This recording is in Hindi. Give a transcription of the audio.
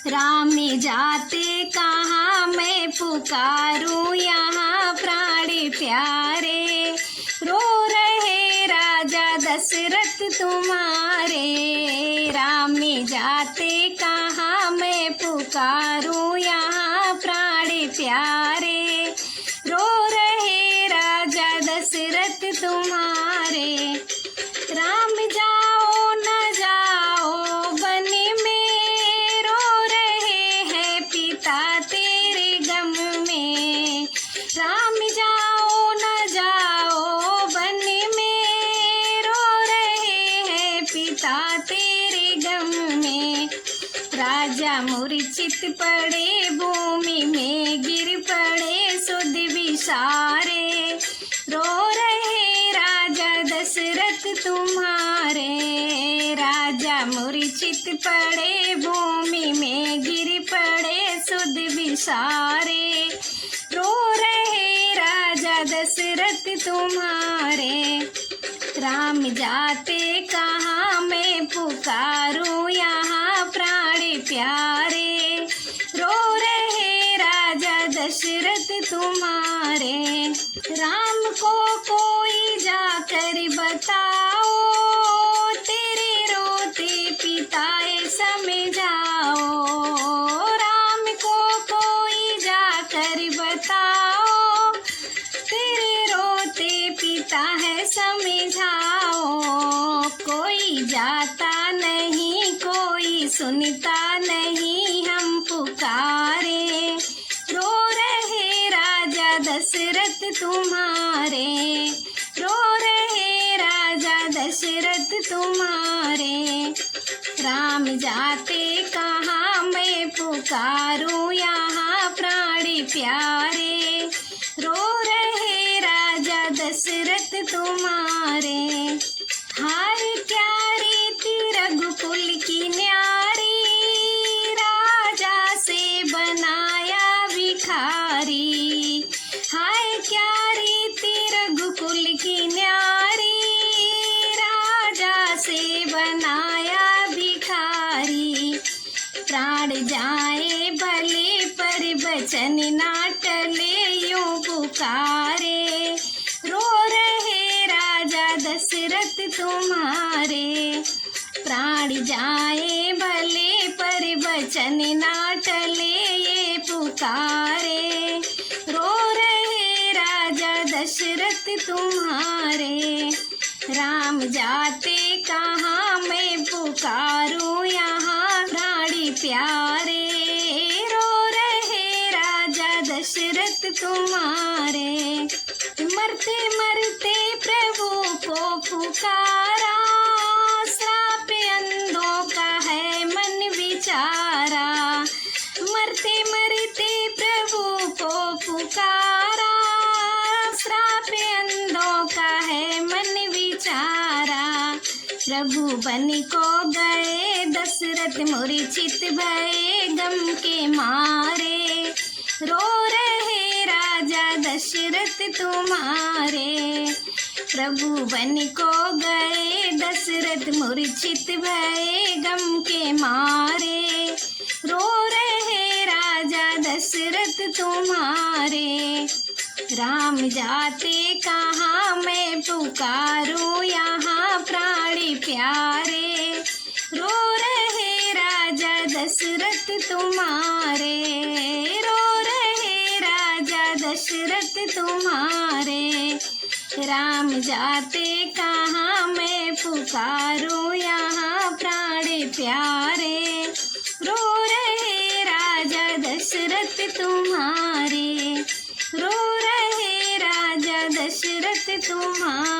राम जाते कहाँ मैं पुकारूं यहाँ प्राण प्यारे। रो रहे राजा दशरथ तुम्हारे। राम जाते कहाँ मैं पुकारूं यहाँ प्राण प्यारे। रो रहे राजा दशरथ तुम्हारे। राम जाओ न जाओ वन में, रो रहे हैं पिता तेरे गम में। राम जाओ न जाओ वन में, रो रहे हैं पिता तेरे गम में। राजा मूर्छित पड़े भूमि में, गिर पड़े सुध विसारे। रो रहे राजा दशरथ तुम्हारे। राजा मूर्छित पड़े भूमि में, गिर पड़े सुध विसारे। रो रहे राजा दशरथ तुम्हारे। राम जाते कहाँ मैं पुकारूं यहाँ प्राण प्यारे। रो रहे राजा दशरथ तुम्हारे। राम को कोई जाकर बताओ, तेरे रोते पिताए समझाओ। राम को कोई जाकर बताओ, तेरे रोते पिता है समझाओ। कोई जाता नहीं कोई सुनता नहीं हम पुकारे। रो रहे राजा दशरथ तुम्हारे। रो रहे राजा दशरथ तुम्हारे। राम जाते कहाँ मैं पुकारूं यहाँ प्राण प्यारे। रो रहे राजा दशरथ तुम्हारे। हाय क्या रीति रघुकुल की न्यारी, राजा से बनाया भिखारी। हाय क्या रीति रघुकुल की न्यारी, राजा से बनाया भिखारी। प्राण जाए भले पर बचन ना टले यूं पुकारे। रो रहे राजा दशरथ तुम्हारे। प्राण जाए भले पर बचन ना टले ये पुकारे। रो रहे राजा दशरथ तुम्हारे। राम जाते कहाँ मैं पुकारूं यहाँ प्राण प्यारे। रो रहे राजा दशरथ तुम्हारे। मरते मरते प्रभु को पुकारा, श्राप अंधों का है मन विचारा। मरते मरते प्रभु को पुकारा, श्राप अंधों का है मन विचारा। प्रभु बन को गए दशरथ मूर्छित भये गम के मारे। रो रहे राजा दशरथ तुम्हारे। प्रभु बन को गए दशरथ मूर्छित भये गम के मारे। रो रहे राजा दशरथ तुम्हारे। राम जाते कहाँ मैं पुकारूं यहाँ प्राण प्यारे। रो रहे राजा दशरथ तुम्हारे। रो रहे राजा दशरथ तुम्हारे। राम जाते कहाँ मैं पुकारूं यहाँ प्राण प्यारे। रो रहे राजा दशरथ तुम्हारे। रो रहे राजा दशरथ तुम्हारे।